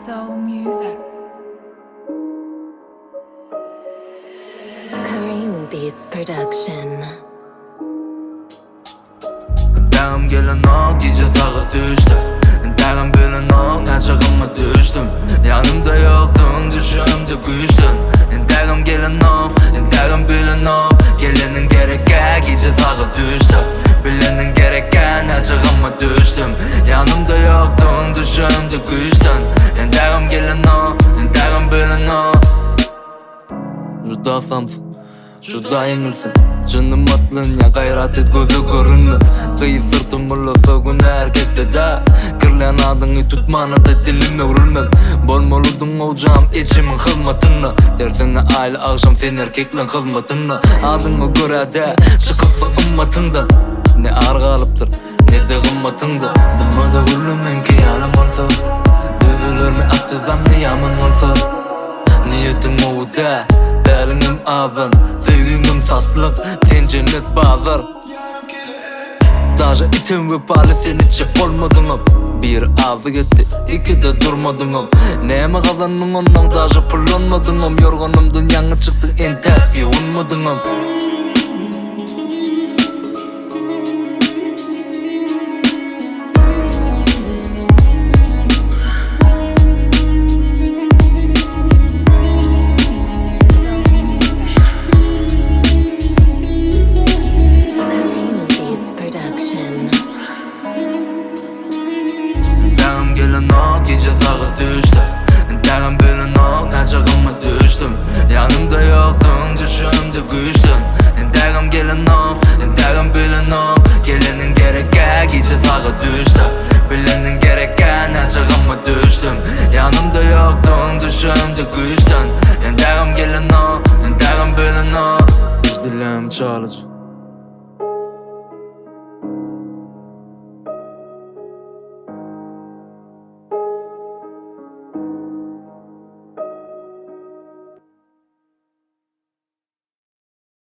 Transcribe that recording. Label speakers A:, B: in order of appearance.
A: Soul music.
B: Kareem Beats Production.
C: Dağım gelen o gece sağa düştü. Dağım bilen o açığıma düştüm. Yanımda yoktun, düşümde güçtün. Dağım gelen o, dağım bilen o. Gelenin gereken gece sağa düştü. Bilenin gereken açığıma düştüm. Yanımda yoktun, düşümde güçtün. Dağım gelen o, dağım bilen o. Juda samsın, juda yengilsin. Canım atlın ya gayrat et gözü görünme. Kıyı sırtım bulasa gün erkekte de. Kırlayan adını tutmana da dilime vurulmez. Bolmaludun ocağım içimin hizmetine. Dersene aile akşam sen erkeklen hizmetine. Adını göre de çıkıpsa ımmatında. Ne ağır kalıptır ne de kımmatında. Bulmada gülümün ki yanım olsa. Düzülür mü aksızdan ne yaman olsa. Niyetim o da Delinim ağzın, sevgimim satlık, sen cennet bazar. Daja itim ve pali sen içip olmadınım. Bir ağzı gitti, iki de durmadınım. Neyme kazandın ondan daja pullanmadınım. Yorgunum dünyanı çıktı ente, yuvunmadınım. Gelen o gece sağa düştü. Dağım bilen o açığıma düştüm. Yanımda yoktun, düşümde güçtün. Dağım gelen o, dağım bilen o. Gelenin gereken gece sağa düştü. Bilenin gereken açığıma düştüm. Yanımda yoktun, düşümde güçtün. Dağım gelen o, dağım bilen o. Üç dileğim çalıcı.